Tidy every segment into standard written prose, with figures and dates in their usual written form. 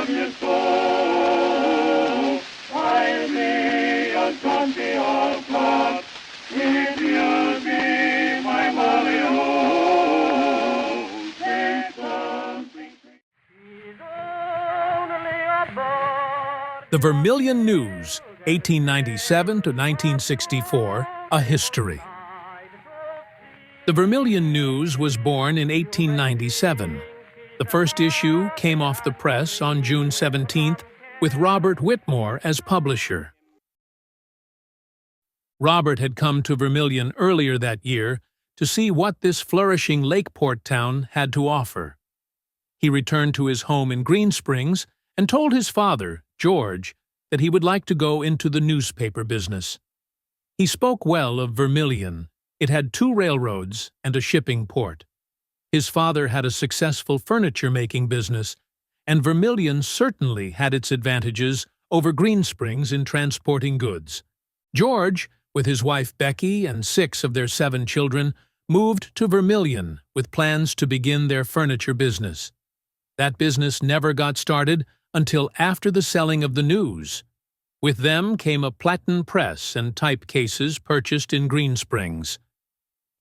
of your soul. I'll be a donkey of God, if you'll be my Molly Ho. Take something. He's only a boy. The Vermilion News, 1897 to 1964, a history. The Vermilion News was born in 1897. The first issue came off the press on June 17th with Robert Whitmore as publisher. Robert had come to Vermilion earlier that year to see what this flourishing Lakeport town had to offer. He returned to his home in Green Springs and told his father, George, that he would like to go into the newspaper business. He spoke well of Vermilion. It had 2 railroads and a shipping port. His father had a successful furniture-making business, and Vermilion certainly had its advantages over Green Springs in transporting goods. George, with his wife Becky and 6 of their 7 children, moved to Vermilion with plans to begin their furniture business. That business never got started until after the selling of the News. With them came a platen press and type cases purchased in Green Springs.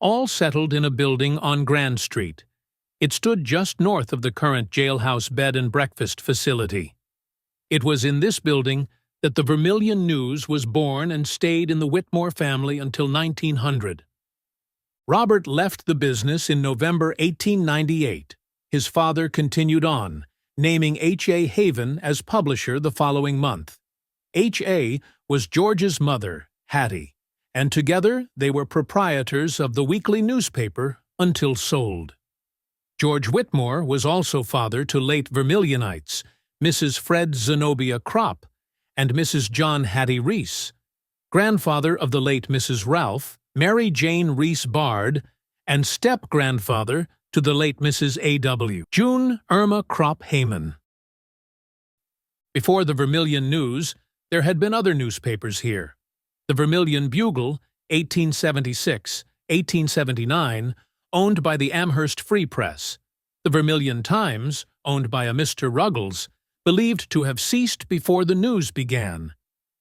All settled in a building on Grand Street. It stood just north of the current jailhouse bed and breakfast facility. It was in this building that the Vermilion News was born and stayed in the Whitmore family until 1900. Robert left the business in November 1898. His father continued on, naming H.A. Haven as publisher the following month. H.A. was George's mother, Hattie, and together they were proprietors of the weekly newspaper until sold. George Whitmore was also father to late Vermilionites, Mrs. Fred Zenobia Kropp and Mrs. John Hattie Reese, grandfather of the late Mrs. Ralph, Mary Jane Reese Bard, and step-grandfather to the late Mrs. A.W. June Irma Kropp Heyman. Before the Vermilion News, there had been other newspapers here. The Vermilion Bugle, 1876-1879, owned by the Amherst Free Press. The Vermilion Times, owned by a Mr. Ruggles, believed to have ceased before the News began,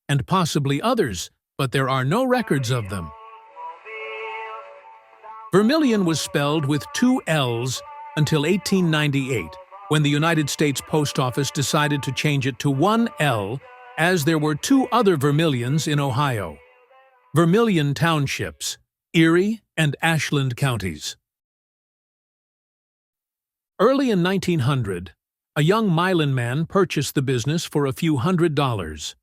and possibly others, but there are no records of them. Vermilion was spelled with 2 L's until 1898, when the United States Post Office decided to change it to 1 L, as there were 2 other Vermilions in Ohio. Vermilion Townships, Erie and Ashland counties. Early in 1900, a young Milan man purchased the business for a few $100s.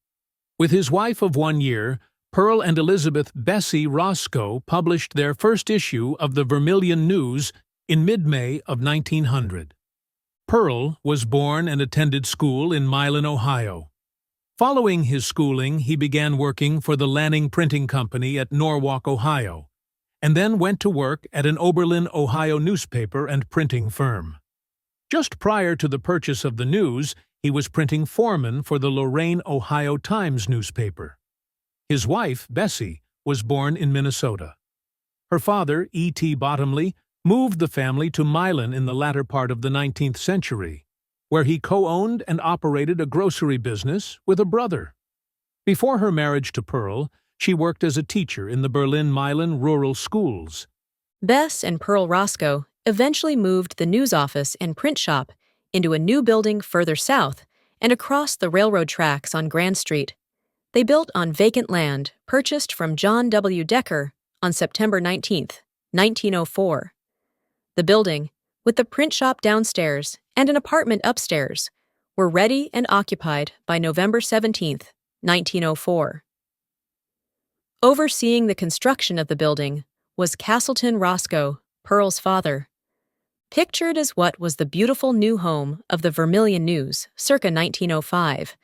With his wife of 1 year, Pearl and Elizabeth Bessie Roscoe published their first issue of the Vermilion News in mid-May of 1900. Pearl was born and attended school in Milan, Ohio. Following his schooling, he began working for the Lanning Printing Company at Norwalk, Ohio, and then went to work at an Oberlin, Ohio newspaper and printing firm. Just prior to the purchase of the News, he was printing foreman for the Lorain, Ohio Times newspaper. His wife, Bessie, was born in Minnesota. Her father, E.T. Bottomley, moved the family to Milan in the latter part of the 19th century, where he co-owned and operated a grocery business with a brother. Before her marriage to Pearl, she worked as a teacher in the Berlin-Milan rural schools. Bess and Pearl Roscoe eventually moved the news office and print shop into a new building further south and across the railroad tracks on Grand Street. They built on vacant land purchased from John W. Decker on September 19, 1904. The building, with the print shop downstairs and an apartment upstairs, were ready and occupied by November 17, 1904. Overseeing the construction of the building was Castleton Roscoe, Pearl's father. Pictured as what was the beautiful new home of the Vermilion News circa 1905,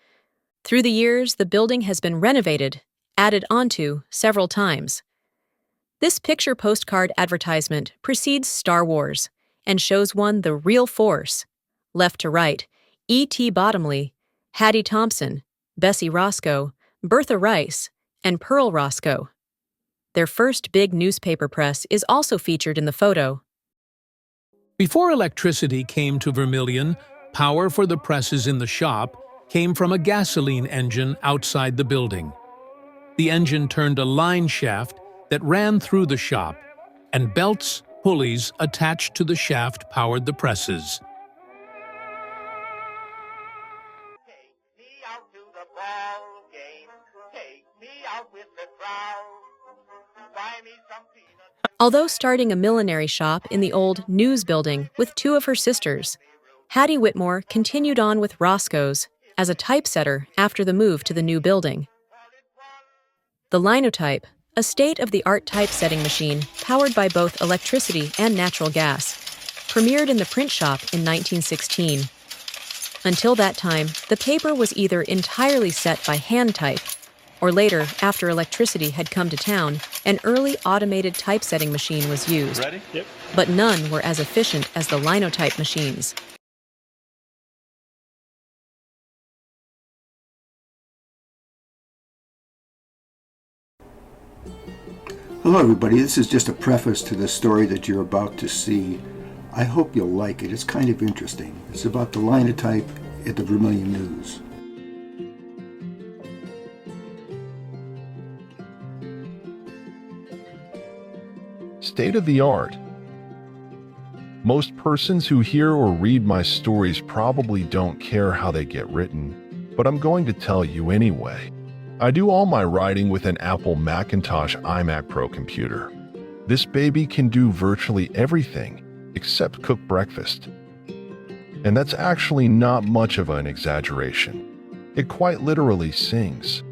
through the years the building has been renovated, added onto several times. This picture postcard advertisement precedes Star Wars and shows one the real force. Left to right, E.T. Bottomley, Hattie Thompson, Bessie Roscoe, Bertha Rice, and Pearl Roscoe. Their first big newspaper press is also featured in the photo. Before electricity came to Vermilion, Power for the presses in the shop came from a gasoline engine outside the building. The engine turned a line shaft that ran through the shop, and belts, pulleys attached to the shaft powered the presses. Take me out to the ball game. Take me out with the crowd. Buy me some peanuts. Although starting a millinery shop in the old News building with two of her sisters, Hattie Whitmore continued on with Roscoe's as a typesetter after the move to the new building. The Linotype, a state-of-the-art typesetting machine powered by both electricity and natural gas, premiered in the print shop in 1916. Until that time, the paper was either entirely set by hand type, or later, after electricity had come to town, an early automated typesetting machine was used. Ready? Yep. But none were as efficient as the Linotype machines. Hello everybody, this is just a preface to the story that you're about to see. I hope you'll like it. It's kind of interesting. It's about the Linotype at the Vermilion News. State of the art. Most persons who hear or read my stories probably don't care how they get written, but I'm going to tell you anyway. I do all my writing with an Apple Macintosh iMac Pro computer. This baby can do virtually everything except cook breakfast. And that's actually not much of an exaggeration. It quite literally sings.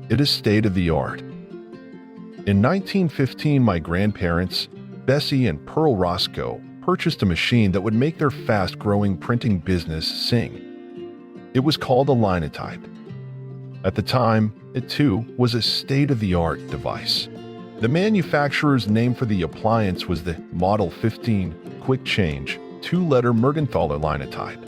It is state of the art. In 1915, my grandparents, Bessie and Pearl Roscoe, purchased a machine that would make their fast-growing printing business sing. It was called a Linotype. At the time, it too was a state-of-the-art device. The manufacturer's name for the appliance was the Model 15 Quick Change 2-letter Mergenthaler Linotype.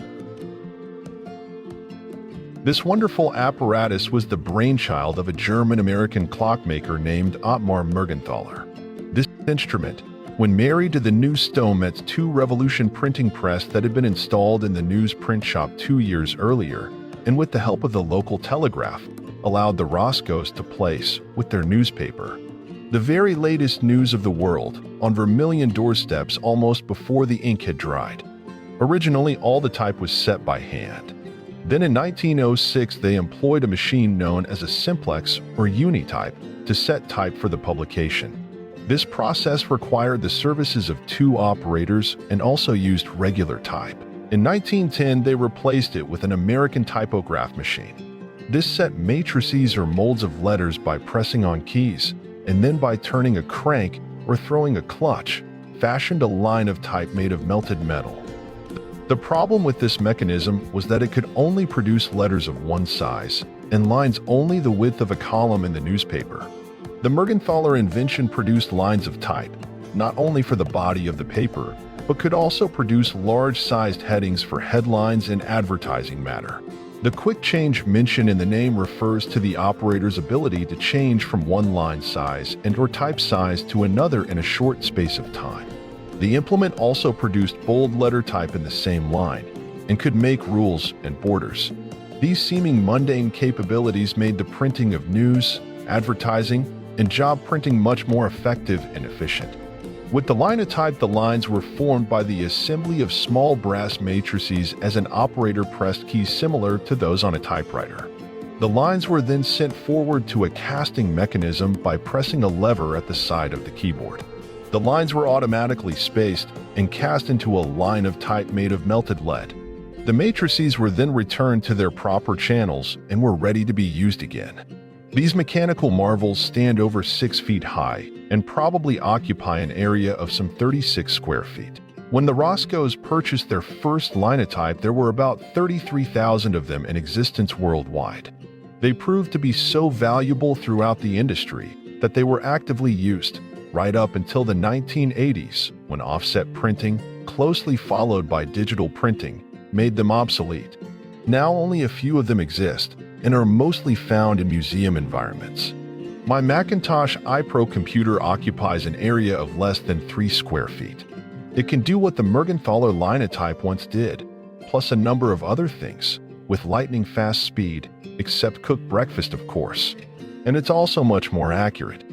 This wonderful apparatus was the brainchild of a German-American clockmaker named Ottmar Mergenthaler. This instrument, when married to the new Stonemet's 2-revolution printing press that had been installed in the News print shop 2 years earlier, and with the help of the local telegraph, allowed the Roscoes to place, with their newspaper, the very latest news of the world on Vermilion doorsteps almost before the ink had dried. Originally, all the type was set by hand. Then in 1906, they employed a machine known as a simplex or unitype to set type for the publication. This process required the services of 2 operators and also used regular type. In 1910, they replaced it with an American typograph machine. This set matrices or molds of letters by pressing on keys, and then by turning a crank or throwing a clutch, fashioned a line of type made of melted metal. The problem with this mechanism was that it could only produce letters of one size, and lines only the width of a column in the newspaper. The Mergenthaler invention produced lines of type, not only for the body of the paper, but could also produce large-sized headings for headlines and advertising matter. The quick change mentioned in the name refers to the operator's ability to change from one line size and/or type size to another in a short space of time. The implement also produced bold letter type in the same line and could make rules and borders. These seeming mundane capabilities made the printing of news, advertising, and job printing much more effective and efficient. With the Linotype, the lines were formed by the assembly of small brass matrices as an operator pressed keys similar to those on a typewriter. The lines were then sent forward to a casting mechanism by pressing a lever at the side of the keyboard. The lines were automatically spaced and cast into a line of type made of melted lead. The matrices were then returned to their proper channels and were ready to be used again. These mechanical marvels stand over 6 feet high and probably occupy an area of some 36 square feet. When the Roscoes purchased their first Linotype, there were about 33,000 of them in existence worldwide. They proved to be so valuable throughout the industry that they were actively used right up until the 1980s, when offset printing, closely followed by digital printing, made them obsolete. Now only a few of them exist and are mostly found in museum environments. My Macintosh iPro computer occupies an area of less than 3 square feet. It can do what the Mergenthaler Linotype once did. plus a number of other things, with lightning-fast speed, except cooked breakfast, of course. And it's also much more accurate.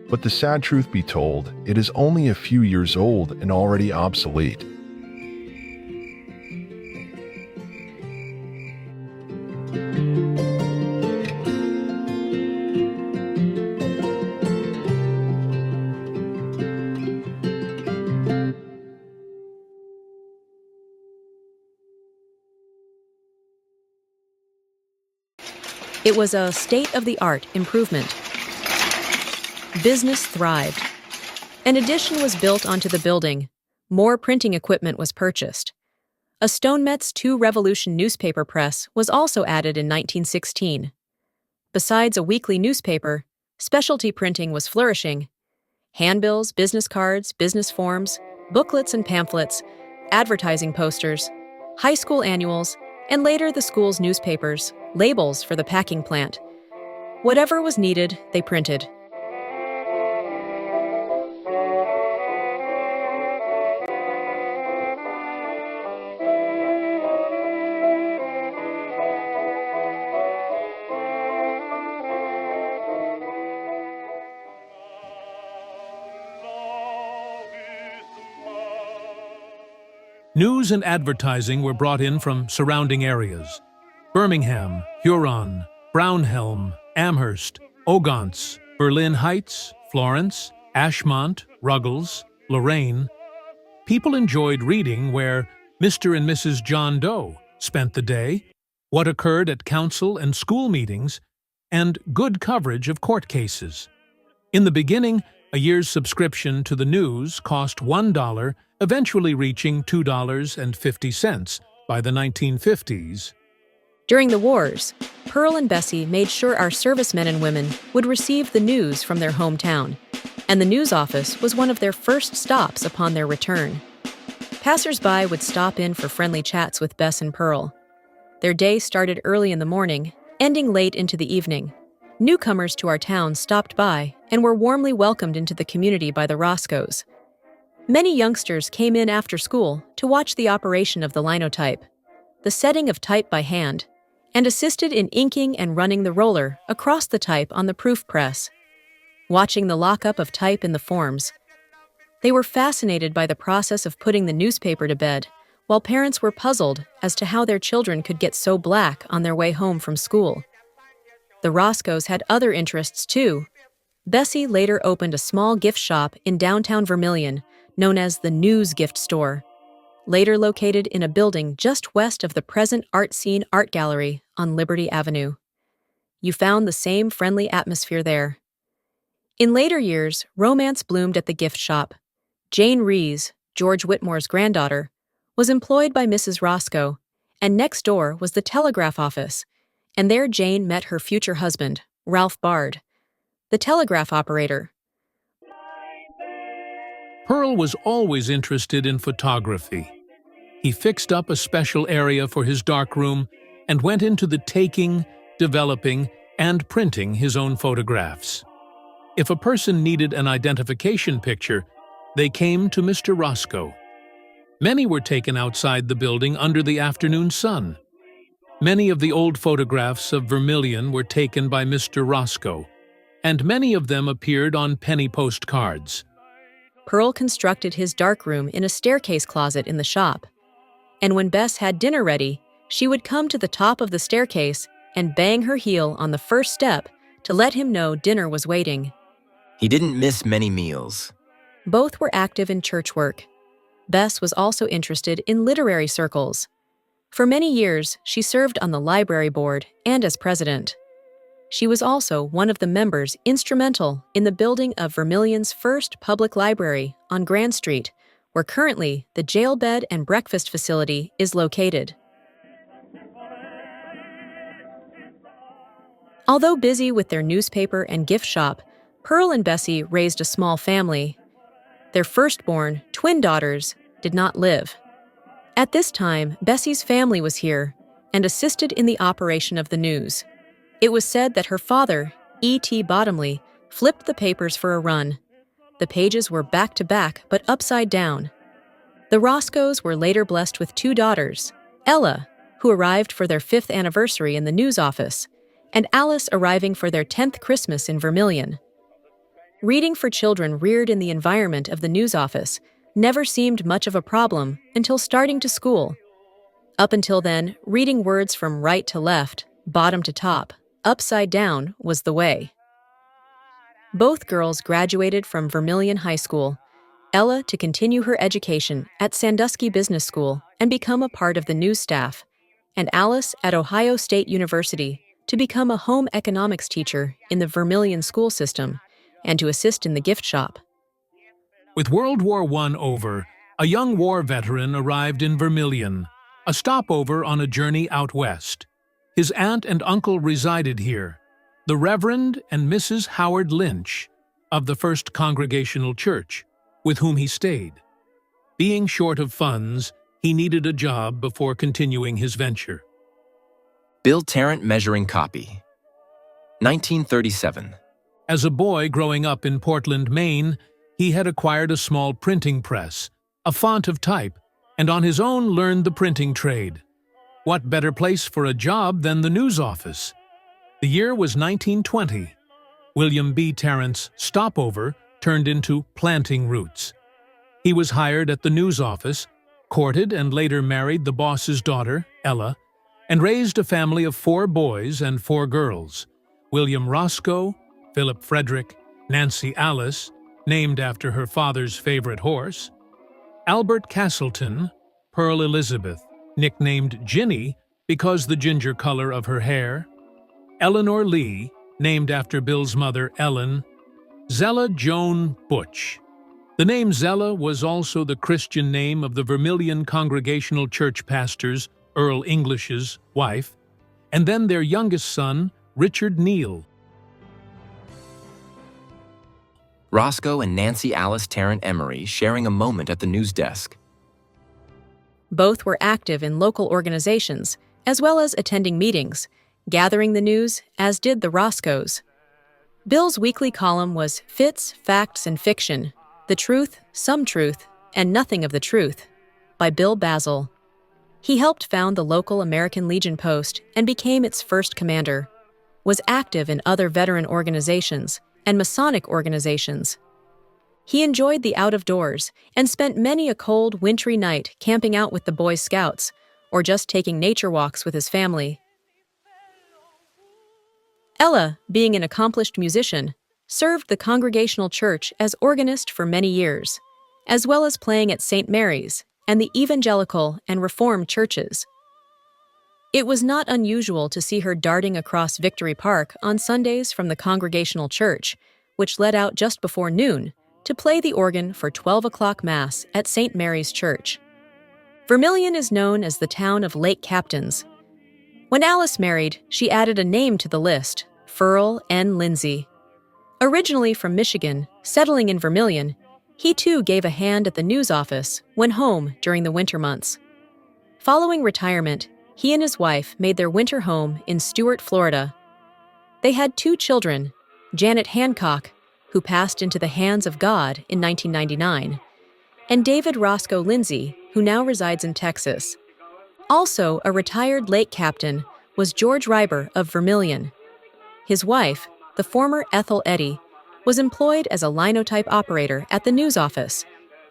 But the sad truth be told, it is only a few years old and already obsolete. It was a state-of-the-art improvement. Business thrived. An addition was built onto the building. More printing equipment was purchased. A Stonemetz 2 Revolution newspaper press was also added in 1916. Besides a weekly newspaper, specialty printing was flourishing. Handbills, business cards, business forms, booklets and pamphlets, advertising posters, high school annuals, and later the school's newspapers, labels for the packing plant. Whatever was needed, they printed. News and advertising were brought in from surrounding areas. Birmingham, Huron, Brownhelm, Amherst, Ogontz, Berlin Heights, Florence, Ashmont, Ruggles, Lorraine. People enjoyed reading where Mr. and Mrs. John Doe spent the day, what occurred at council and school meetings, and good coverage of court cases. In the beginning, a year's subscription to the news cost $1, eventually reaching $2.50 by the 1950s. During the wars, Pearl and Bessie made sure our servicemen and women would receive the news from their hometown, and the news office was one of their first stops upon their return. Passers-by would stop in for friendly chats with Bess and Pearl. Their day started early in the morning, ending late into the evening. Newcomers to our town stopped by and were warmly welcomed into the community by the Roscoes. Many youngsters came in after school to watch the operation of the linotype, the setting of type by hand, and assisted in inking and running the roller across the type on the proof press. Watching the lockup of type in the forms, they were fascinated by the process of putting the newspaper to bed, while parents were puzzled as to how their children could get so black on their way home from school. The Roscoes had other interests too. Bessie later opened a small gift shop in downtown Vermilion, known as the News Gift Store, later located in a building just west of the present Art Scene Art Gallery on Liberty Avenue. You found the same friendly atmosphere there. In later years, romance bloomed at the gift shop. Jane Rees, George Whitmore's granddaughter, was employed by Mrs. Roscoe, and next door was the telegraph office, and there Jane met her future husband, Ralph Bard, the telegraph operator. Pearl was always interested in photography. He fixed up a special area for his darkroom and went into the taking, developing, and printing his own photographs. If a person needed an identification picture, they came to Mr. Roscoe. Many were taken outside the building under the afternoon sun. Many of the old photographs of Vermilion were taken by Mr. Roscoe, and many of them appeared on penny postcards. Pearl constructed his darkroom in a staircase closet in the shop, and when Bess had dinner ready, she would come to the top of the staircase and bang her heel on the first step to let him know dinner was waiting. He didn't miss many meals. Both were active in church work. Bess was also interested in literary circles. For many years, she served on the library board and as president. She was also one of the members instrumental in the building of Vermilion's first public library on Grand Street, where currently the jail bed and breakfast facility is located. Although busy with their newspaper and gift shop, Pearl and Bessie raised a small family. Their firstborn, twin daughters, did not live. At this time, Bessie's family was here and assisted in the operation of the news. It was said that her father, E.T. Bottomley, flipped the papers for a run. The pages were back-to-back but upside down. The Roscoes were later blessed with two daughters, Ella, who arrived for their 5th anniversary in the news office, and Alice arriving for their 10th Christmas in Vermilion. Reading for children reared in the environment of the news office never seemed much of a problem until starting to school. Up until then, reading words from right to left, bottom to top, upside down was the way. Both girls graduated from Vermilion High School, Ella to continue her education at Sandusky Business School and become a part of the news staff, and Alice at Ohio State University to become a home economics teacher in the Vermilion school system and to assist in the gift shop. With World War I over, a young war veteran arrived in Vermilion, a stopover on a journey out west. His aunt and uncle resided here, the Reverend and Mrs. Howard Lynch of the First Congregational Church, with whom he stayed. Being short of funds, he needed a job before continuing his venture. Bill Tarrant measuring copy. 1937. As a boy growing up in Portland, Maine, he had acquired a small printing press, a font of type, and on his own learned the printing trade. What better place for a job than the news office? The year was 1920. William B. Tarrant's stopover turned into planting roots. He was hired at the news office, courted and later married the boss's daughter, Ella, and raised a family of 4 boys and 4 girls: William Roscoe, Philip Frederick, Nancy Alice, named after her father's favorite horse, Albert Castleton, Pearl Elizabeth, nicknamed Ginny because the ginger color of her hair, Eleanor Lee, named after Bill's mother Ellen, Zella Joan Butch. The name Zella was also the Christian name of the Vermilion Congregational Church pastor's, Earl English's, wife, and then their youngest son, Richard Neal. Roscoe and Nancy Alice Tarrant Emery sharing a moment at the news desk. Both were active in local organizations, as well as attending meetings, gathering the news, as did the Roscoes. Bill's weekly column was Fits, Facts, and Fiction, The Truth, Some Truth, and Nothing of the Truth, by Bill Basil. He helped found the local American Legion Post and became its first commander, was active in other veteran organizations and Masonic organizations. He enjoyed the out-of-doors and spent many a cold, wintry night camping out with the Boy Scouts or just taking nature walks with his family. Ella, being an accomplished musician, served the Congregational Church as organist for many years, as well as playing at St. Mary's and the Evangelical and Reformed churches. It was not unusual to see her darting across Victory Park on Sundays from the Congregational Church, which let out just before noon, to play the organ for 12 o'clock Mass at St. Mary's Church. Vermilion is known as the town of lake captains. When Alice married, she added a name to the list, Furl N. Lindsay. Originally from Michigan, settling in Vermilion, he too gave a hand at the news office when home during the winter months. Following retirement, he and his wife made their winter home in Stuart, Florida. They had 2 children, Janet Hancock, who passed into the hands of God in 1999, and David Roscoe Lindsay, who now resides in Texas. Also a retired lake captain was George Reiber of Vermilion. His wife, the former Ethel Eddy, was employed as a linotype operator at the news office,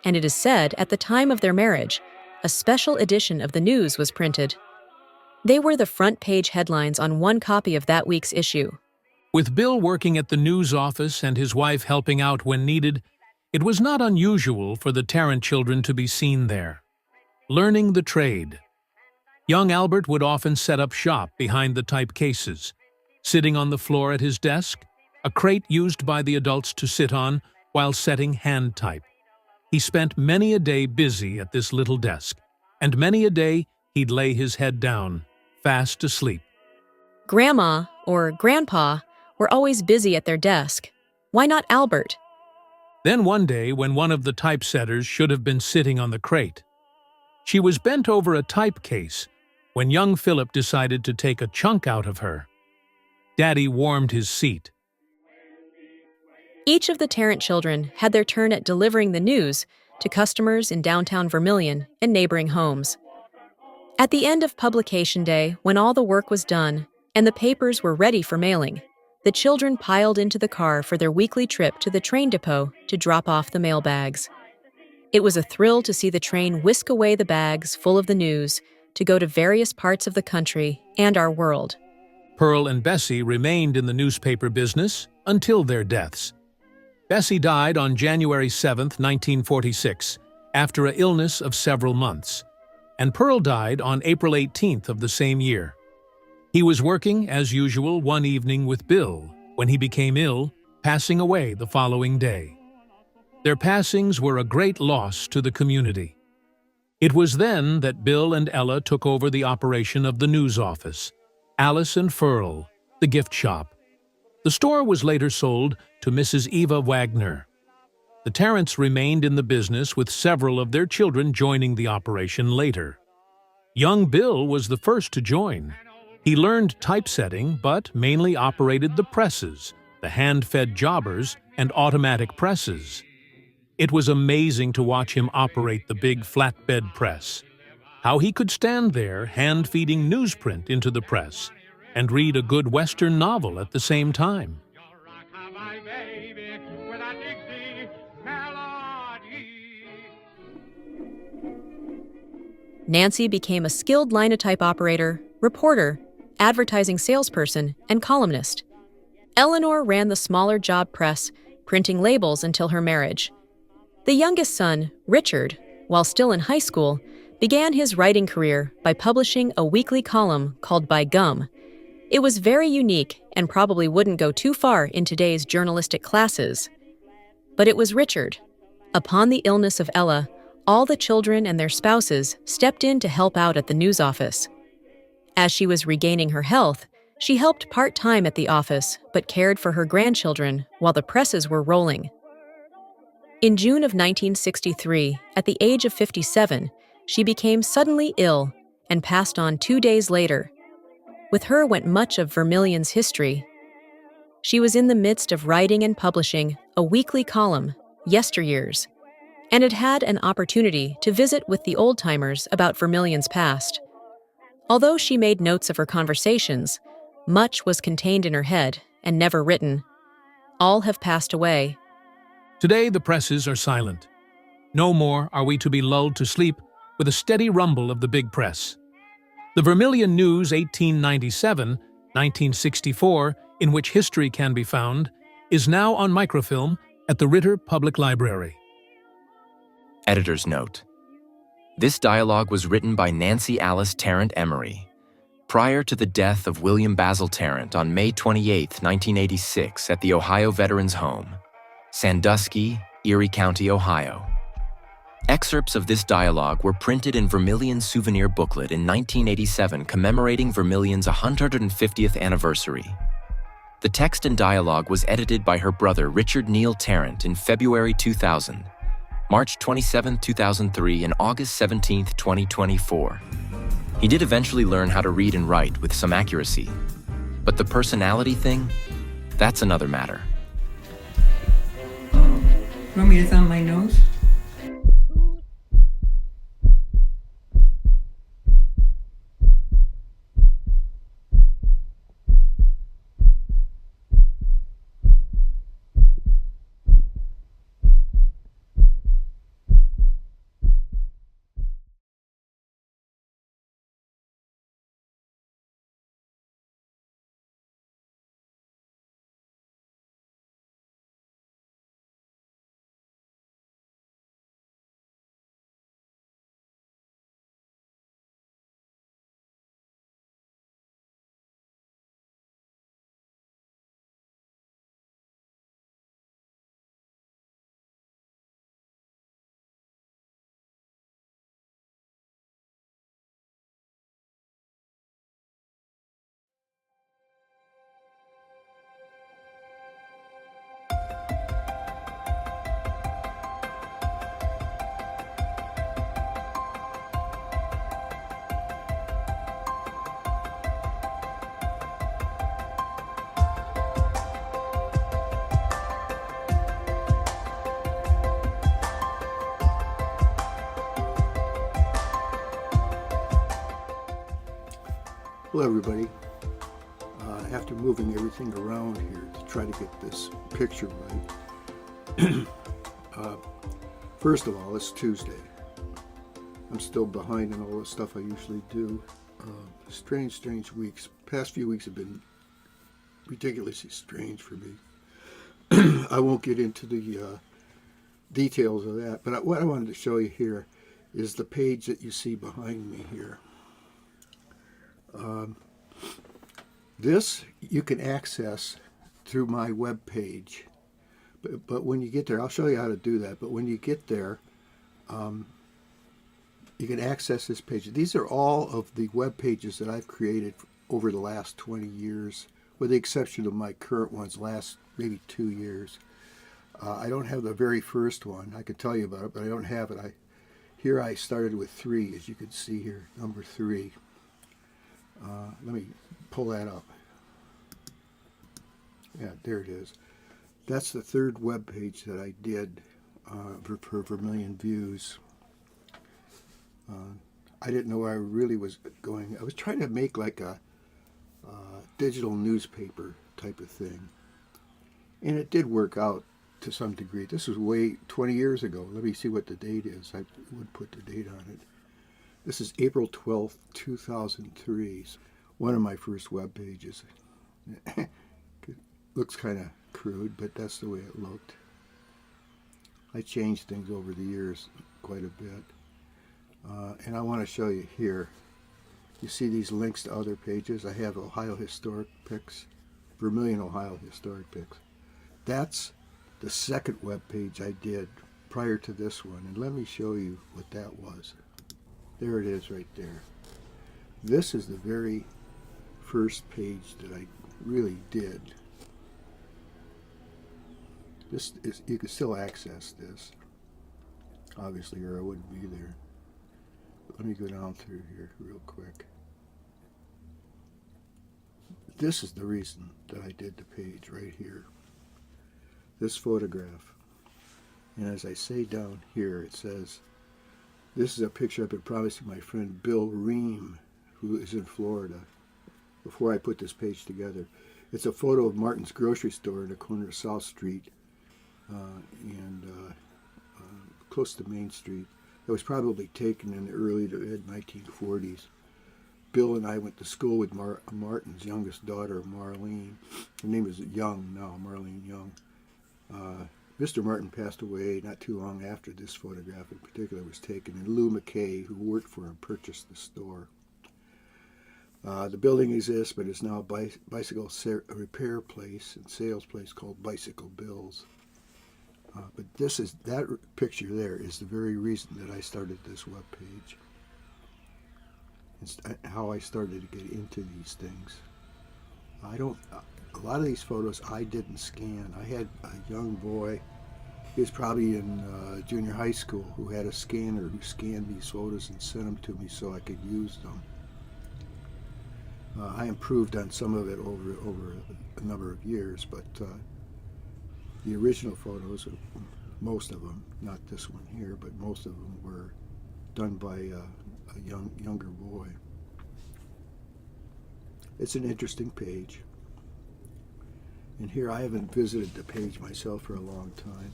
and it is said at the time of their marriage, a special edition of the news was printed. They were the front page headlines on one copy of that week's issue. With Bill working at the news office and his wife helping out when needed, it was not unusual for the Tarrant children to be seen there, learning the trade. Young Albert would often set up shop behind the type cases, sitting on the floor at his desk, a crate used by the adults to sit on while setting hand type. He spent many a day busy at this little desk, and many a day he'd lay his head down, fast asleep. Grandma, or Grandpa, were always busy at their desk. Why not Albert? Then one day, when one of the typesetters should have been sitting on the crate, she was bent over a type case when young Philip decided to take a chunk out of her. Daddy warmed his seat. Each of the Tarrant children had their turn at delivering the news to customers in downtown Vermilion and neighboring homes. At the end of publication day, when all the work was done and the papers were ready for mailing, the children piled into the car for their weekly trip to the train depot to drop off the mail bags. It was a thrill to see the train whisk away the bags full of the news to go to various parts of the country and our world. Pearl and Bessie remained in the newspaper business until their deaths. Bessie died on January 7, 1946, after an illness of several months, and Pearl died on April 18th of the same year. He was working, as usual, one evening with Bill when he became ill, passing away the following day. Their passings were a great loss to the community. It was then that Bill and Ella took over the operation of the news office, Alice and Furl, the gift shop. The store was later sold to Mrs. Eva Wagner. The Tarrants remained in the business with several of their children joining the operation later. Young Bill was the first to join. He learned typesetting, but mainly operated the presses, the hand-fed jobbers, and automatic presses. It was amazing to watch him operate the big flatbed press. How he could stand there hand-feeding newsprint into the press and read a good Western novel at the same time. Nancy became a skilled linotype operator, reporter, advertising salesperson, and columnist. Eleanor ran the smaller job press, printing labels until her marriage. The youngest son, Richard, while still in high school, began his writing career by publishing a weekly column called By Gum. It was very unique and probably wouldn't go too far in today's journalistic classes. But it was Richard. Upon the illness of Ella, all the children and their spouses stepped in to help out at the news office. As she was regaining her health, she helped part-time at the office but cared for her grandchildren while the presses were rolling. In June of 1963, at the age of 57, she became suddenly ill and passed on 2 days later. With her went much of Vermilion's history. She was in the midst of writing and publishing a weekly column, Yesteryears, and had had an opportunity to visit with the old-timers about Vermilion's past. Although she made notes of her conversations, much was contained in her head and never written. All have passed away. Today the presses are silent. No more are we to be lulled to sleep with a steady rumble of the big press. The Vermilion News 1897-1964, in which history can be found, is now on microfilm at the Ritter Public Library. Editor's note. This dialogue was written by Nancy Alice Tarrant Emery prior to the death of William Basil Tarrant on May 28, 1986 at the Ohio Veterans Home, Sandusky, Erie County, Ohio. Excerpts of this dialogue were printed in Vermilion's souvenir booklet in 1987 commemorating Vermilion's 150th anniversary. The text and dialogue was edited by her brother Richard Neal Tarrant in February 2000, March 27, 2003, and August 17, 2024. He did eventually learn how to read and write with some accuracy, but the personality thing, that's another matter. Want me to thumb my nose? Hello everybody. After moving everything around here to try to get this picture right, first of all, it's Tuesday. I'm still behind on all the stuff I usually do. Strange weeks. Past few weeks have been ridiculously strange for me. I won't get into the details of that, but what I wanted to show you here is the page that you see behind me here. This you can access through my web page, but when you get there, I'll show you how to do that, but when you get there, you can access this page. These are all of the web pages that I've created over the last 20 years, with the exception of my current ones, last maybe 2 years. I don't have the very first one. I could tell you about it, but I don't have it. Here I started with 3, as you can see here, number 3. Let me pull that up. Yeah, there it is. That's the third web page that I did for Vermilion Views. I didn't know where I really was going. I was trying to make like a digital newspaper type of thing. And it did work out to some degree. This was way 20 years ago. Let me see what the date is. I would put the date on it. This is April 12th, 2003. One of my first web pages. Looks kind of crude, but that's the way it looked. I changed things over the years quite a bit. And I want to show you here. You see these links to other pages. I have Ohio Historic Pics, Vermilion, Ohio Historic Pics. That's the second web page I did prior to this one. And let me show you what that was. There it is right there. This is the very first page that I really did. This is, you can still access this, obviously, or I wouldn't be there. But let me go down through here real quick. This is the reason that I did the page right here. This photograph. And as I say down here, it says, this is a picture I've been promising my friend Bill Ream, who is in Florida, before I put this page together. It's a photo of Martin's grocery store in the corner of South Street and close to Main Street. It was probably taken in the early to mid 1940s. Bill and I went to school with Martin's youngest daughter, Marlene. Her name is Young now, Marlene Young. Mr. Martin passed away not too long after this photograph in particular was taken, and Lou McKay, who worked for him, purchased the store. The building exists, but it's now a bicycle repair place and sales place called Bicycle Bill's. But that picture there is the very reason that I started this web page. It's how I started to get into these things. A lot of these photos I didn't scan. I had a young boy, he was probably in junior high school, who had a scanner who scanned these photos and sent them to me so I could use them. I improved on some of it over a number of years, but the original photos, most of them, not this one here, but most of them were done by a younger boy. It's an interesting page. And here I haven't visited the page myself for a long time.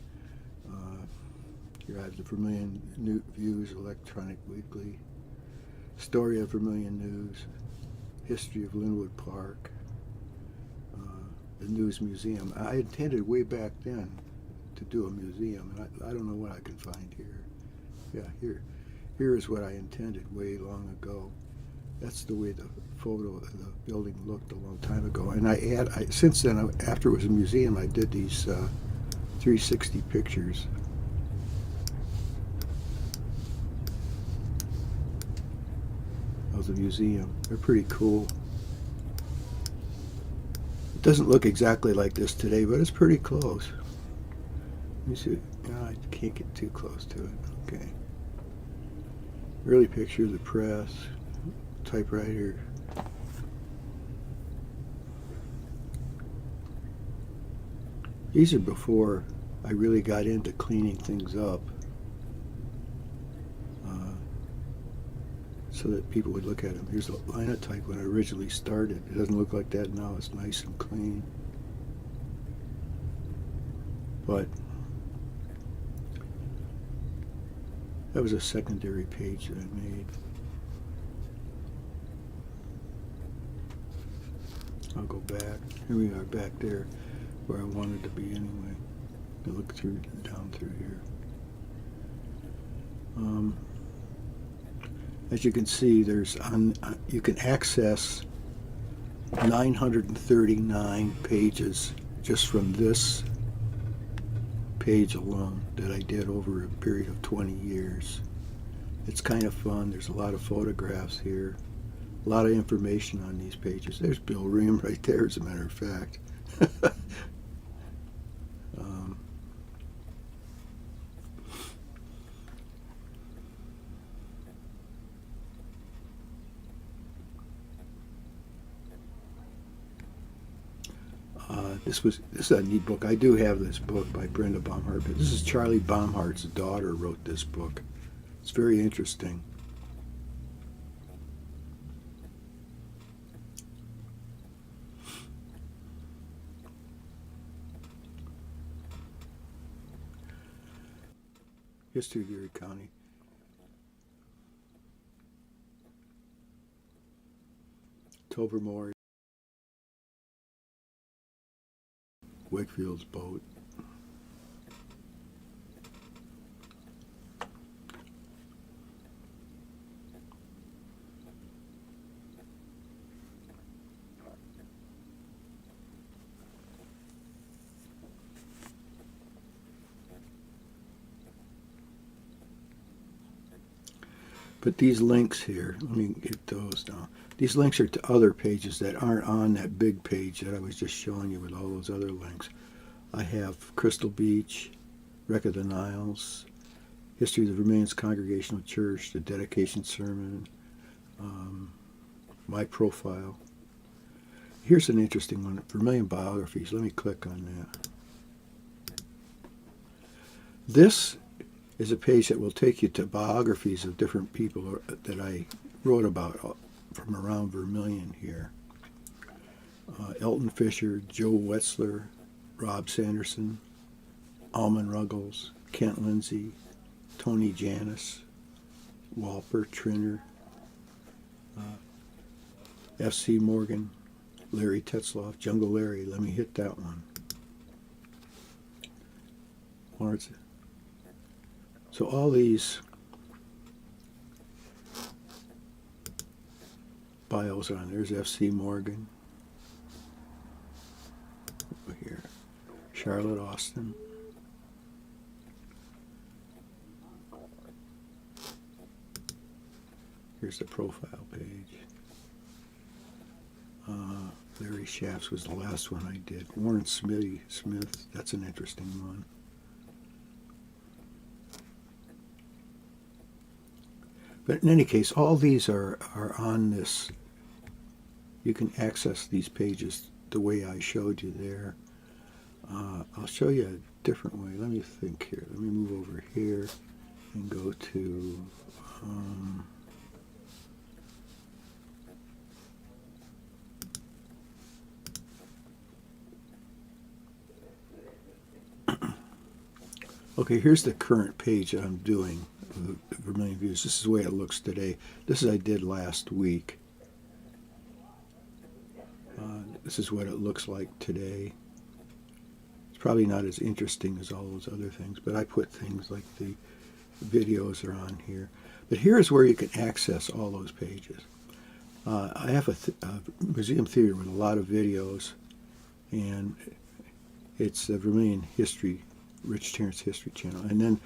Here I have the Vermilion Views Electronic Weekly, Story of Vermilion News, History of Linwood Park, the News Museum. I intended way back then to do a museum, and I don't know what I can find here. Yeah, here is what I intended way long ago. That's the way the photo of the building looked a long time ago. And since then, after it was a museum, I did these 360 pictures. Of the museum. They're pretty cool. It doesn't look exactly like this today, but it's pretty close. Let me see. No, I can't get too close to it. Okay. Early picture of the press, typewriter. These are before I really got into cleaning things up. so that people would look at them. Here's a linotype when I originally started. It doesn't look like that now. It's nice and clean. But that was a secondary page that I made. I'll go back. Here we are back there where I wanted to be anyway. I look through down through here. As you can see, you can access 939 pages just from this page alone that I did over a period of 20 years. It's kind of fun. There's a lot of photographs here, a lot of information on these pages. There's Bill Ream right there, as a matter of fact. This is a neat book. I do have this book by Brenda Baumhart, but this is Charlie Baumhart's daughter wrote this book. It's very interesting. History of Erie County. Tobermory. Wakefield's boat. But these links here, let me get those down. These links are to other pages that aren't on that big page that I was just showing you with all those other links. I have Crystal Beach, Wreck of the Niles, History of the Vermilion Congregational Church, the dedication sermon, my profile. Here's an interesting one, Vermilion biographies. Let me click on that. This is a page that will take you to biographies of different people that I wrote about from around Vermilion here. Elton Fisher, Joe Wetzler, Rob Sanderson, Almond Ruggles, Kent Lindsay, Tony Janis, Walper Trinner, F.C. Morgan, Larry Tetzloff, Jungle Larry. Let me hit that one. Lawrence. So all these bios on. There's F.C. Morgan. Over here. Charlotte Austin. Here's the profile page. Larry Shafts was the last one I did. Warren Smith, that's an interesting one. But in any case, all these are on this. You can access these pages the way I showed you there. I'll show you a different way. Let me think here. Let me move over here and go to okay, here's the current page that I'm doing. Vermilion Views. This is the way it looks today. This is I did last week. This is what it looks like today. It's probably not as interesting as all those other things, but I put things like the videos are on here. But here's where you can access all those pages. I have a museum theater with a lot of videos, and it's the Vermilion History, Rich Terrence History Channel. And then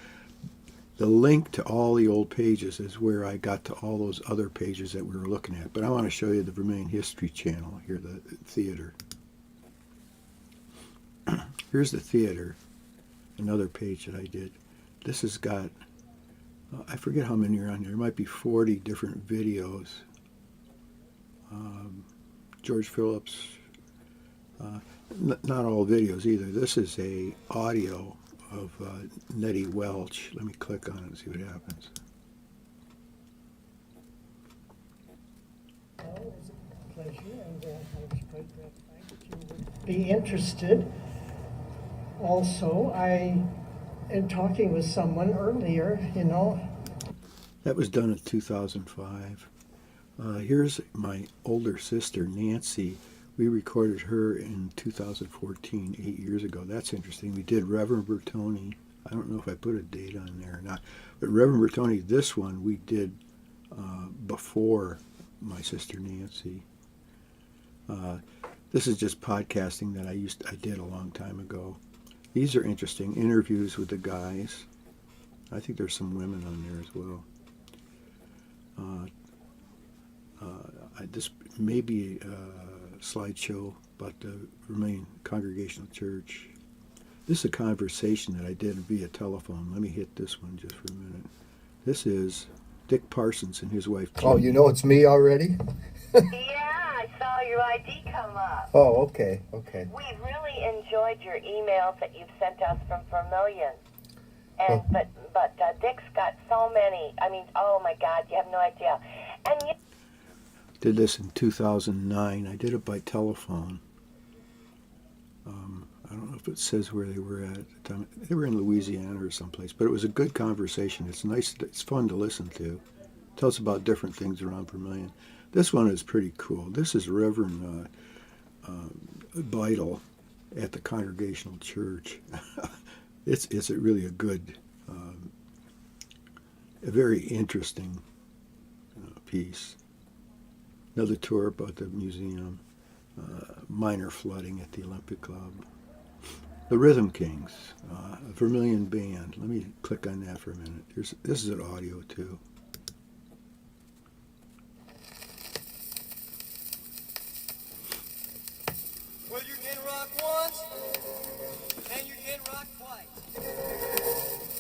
the link to all the old pages is where I got to all those other pages that we were looking at. But I want to show you the Vermilion History Channel here, the theater. Here's the theater, another page that I did. This has got, I forget how many are on there. There might be 40 different videos. George Phillips, not all videos either. This is a audio of Nettie Welch. Let me click on it and see what happens. be interested. Also, in talking with someone earlier, That was done in 2005. Here's my older sister, Nancy. We recorded her in 2014, 8 years ago. That's interesting. We did Reverend Bertoni. I don't know if I put a date on there or not. But Reverend Bertoni, this one we did before my sister Nancy. This is just podcasting that I did a long time ago. These are interesting interviews with the guys. I think there's some women on there as well. This may be a slideshow about the Vermilion Congregational Church. This is a conversation that I did via telephone. Let me hit this one just for a minute. This is Dick Parsons and his wife. Oh, you know it's me already? Yeah, I saw your ID come up. Oh, okay. We really enjoyed your emails that you've sent us from Vermilion. And but Dick's got so many. I mean, oh my God, you have no idea. And you Did this in 2009. I did it by telephone. I don't know if it says where they were at the time. They were in Louisiana or someplace, but it was a good conversation. It's nice. It's fun to listen to. It tells about different things around Vermilion. This one is pretty cool. This is Reverend Beidel at the Congregational Church. It's really a good, a very interesting piece. Another tour about the museum. Minor flooding at the Olympic Club. The Rhythm Kings, a Vermilion band. Let me click on that for a minute. This is an audio too. Well, you can rock once, and you can rock twice.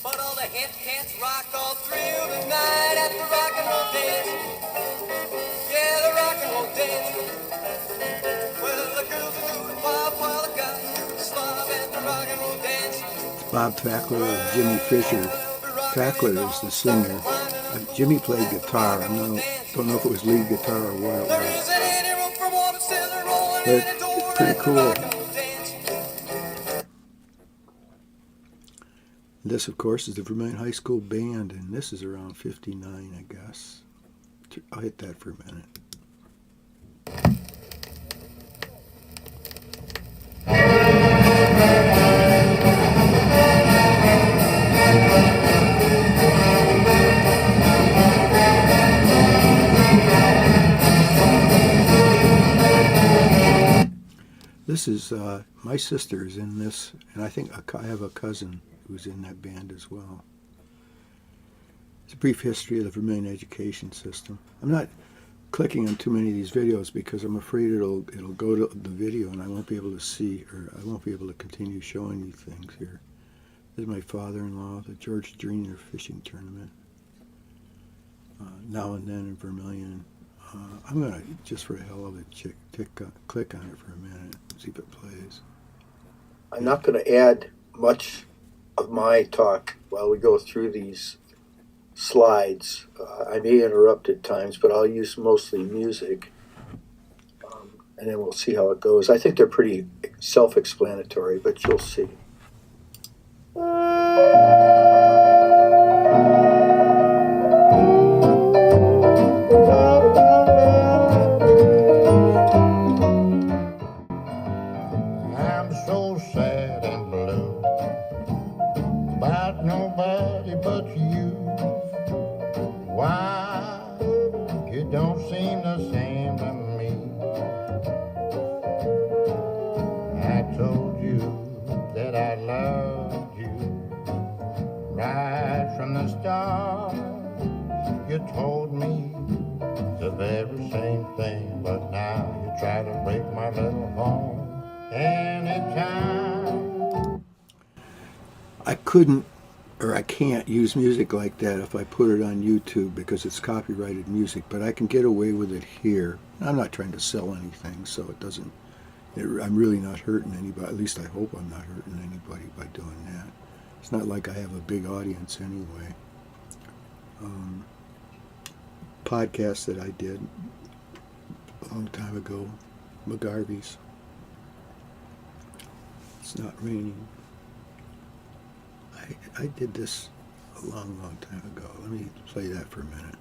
But all the hip cats rock all through the night at the rock and roll dance. Yeah, the rock and roll dance. Well, the girls are doing pop while the guys do the slob at the rock and roll dance. Bob Fackler and Jimmy Fisher. Fackler is the singer. Jimmy played guitar. I don't know if it was lead guitar or what it was. But it's pretty cool. This, of course, is the Vermilion High School Band, and this is around 59, I guess. I'll hit that for a minute. This is, my sister is in this, and I think I have a cousin who's in that band as well. It's a brief history of the Vermilion education system. I'm not clicking on too many of these videos because I'm afraid it'll go to the video and I won't be able to see, or I won't be able to continue showing you things here. This is my father-in-law, the George Junior fishing tournament. Now and then in Vermilion. I'm going to, just for the hell of it, click on it for a minute and see if it plays. I'm not going to add much of my talk while we go through these slides. I may interrupt at times, but I'll use mostly music. And then we'll see how it goes. I think they're pretty self-explanatory, but you'll see. I can't use music like that if I put it on YouTube because it's copyrighted music, but I can get away with it here. I'm not trying to sell anything, so it doesn't, I'm really not hurting anybody. At least I hope I'm not hurting anybody by doing that. It's not like I have a big audience anyway. Podcast that I did a long time ago, McGarvey's. It's not raining. I did this a long, long time ago. Let me play that for a minute.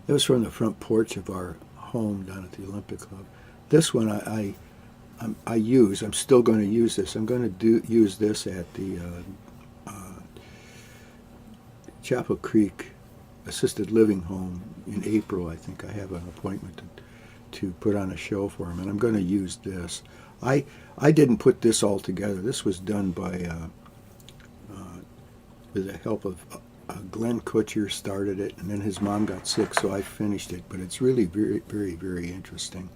It was from the front porch of our home down at the Olympic Club. This one I use. I'm still going to use this. I'm going to use this at the Chapel Creek Assisted Living Home in April. I think I have an appointment to put on a show for them, and I'm going to use this. I didn't put this all together. This was done by with the help of Glenn Kutcher started it, and then his mom got sick, so I finished it. But it's really very, very, very interesting.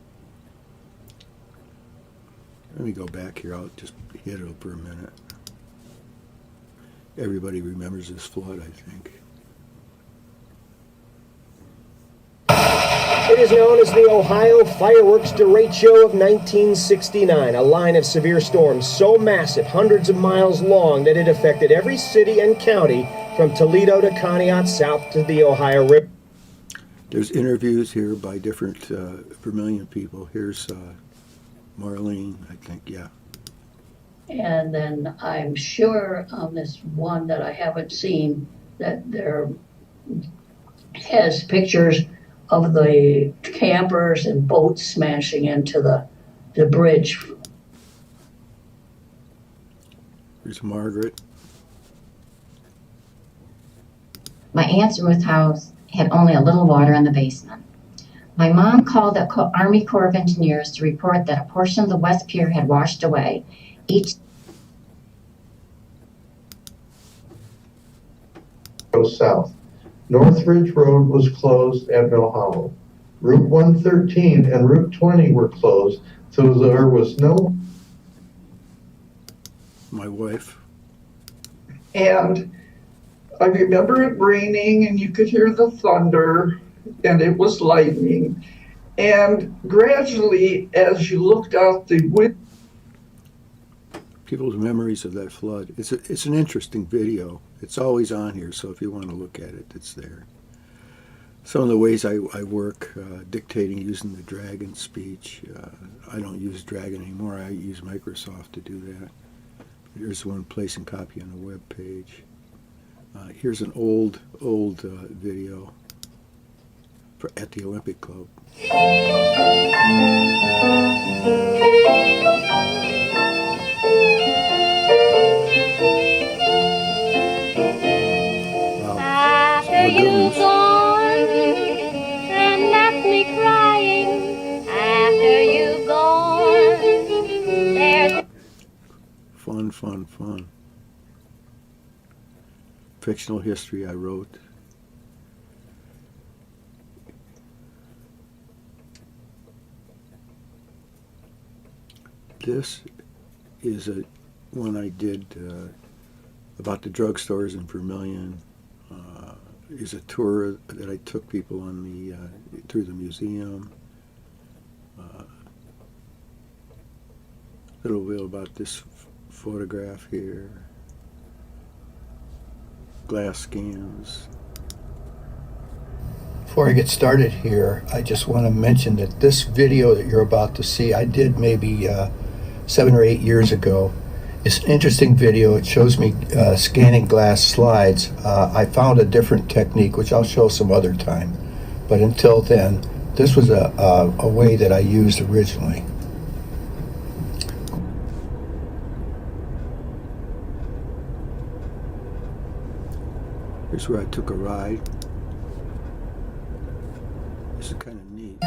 Let me go back here. I'll just hit it for a minute. Everybody remembers this flood, I think. It is known as the Ohio Fireworks Derecho of 1969, a line of severe storms so massive, hundreds of miles long, that it affected every city and county from Toledo to Conneaut, south to the Ohio River. There's interviews here by different Vermilion people. Here's Marlene, I think, yeah. And then I'm sure on this one that I haven't seen that there has pictures of the campers and boats smashing into the bridge. Here's Margaret. My aunt's Ruth house had only a little water in the basement. My mom called the Army Corps of Engineers to report that a portion of the West Pier had washed away. Each goes south. Northridge Road was closed at Mill Hollow. Route 113 and Route 20 were closed, so there was no... My wife. And I remember it raining and you could hear the thunder and it was lightning. And gradually, as you looked out the window, People's memories of that flood. It's an interesting video. It's always on here, so if you want to look at it, it's there. Some of the ways I work, dictating using the Dragon speech. I don't use Dragon anymore. I use Microsoft to do that. Here's one placing copy on the web page. Here's an old video at the Olympic Club. After you've gone and left me crying, after you've gone, there's Fun. Fictional history I wrote. This is one I did about the drugstores in Vermilion. Is a tour that I took people on through the museum. A little bit about this photograph here. Glass scans. Before I get started here, I just want to mention that this video that you're about to see, I did maybe 7 or 8 years ago. It's an interesting video. It shows me scanning glass slides. I found a different technique, which I'll show some other time. But until then, this was a way that I used originally. Here's where I took a ride. This is kind of neat.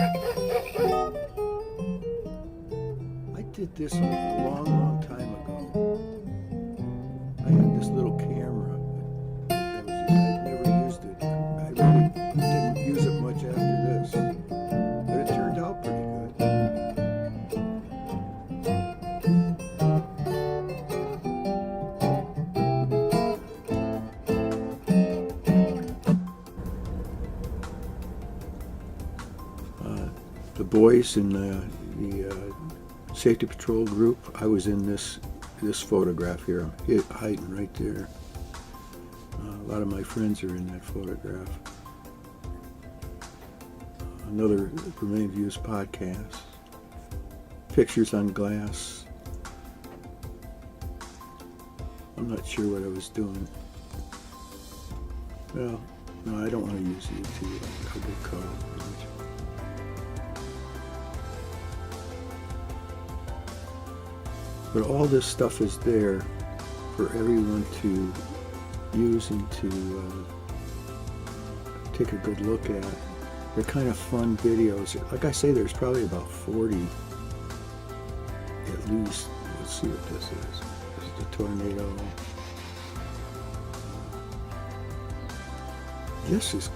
I did this a long time ago. I had this little camera. I never used it. I really didn't use it much after this. But it turned out pretty good. The boys in the safety patrol group, I was in this this photograph here. I'm hiding right there. A lot of my friends are in that photograph. Another Vermilionnews podcast. Pictures on glass. I'm not sure what I was doing. Well, no, I don't want to use YouTube. I'll get caught up. But all this stuff is there for everyone to use and to take a good look at. They're kind of fun videos. Like I say, there's probably about 40 at least. Let's see what this is. This is the tornado. This is,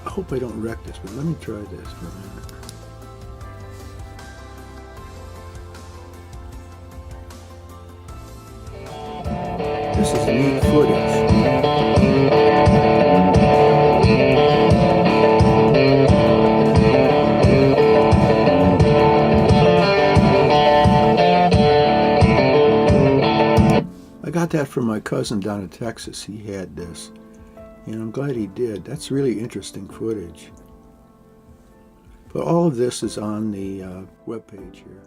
I hope I don't wreck this, but let me try this for a minute. This is neat footage. I got that from my cousin down in Texas. He had this, and I'm glad he did. That's really interesting footage. But all of this is on the webpage here.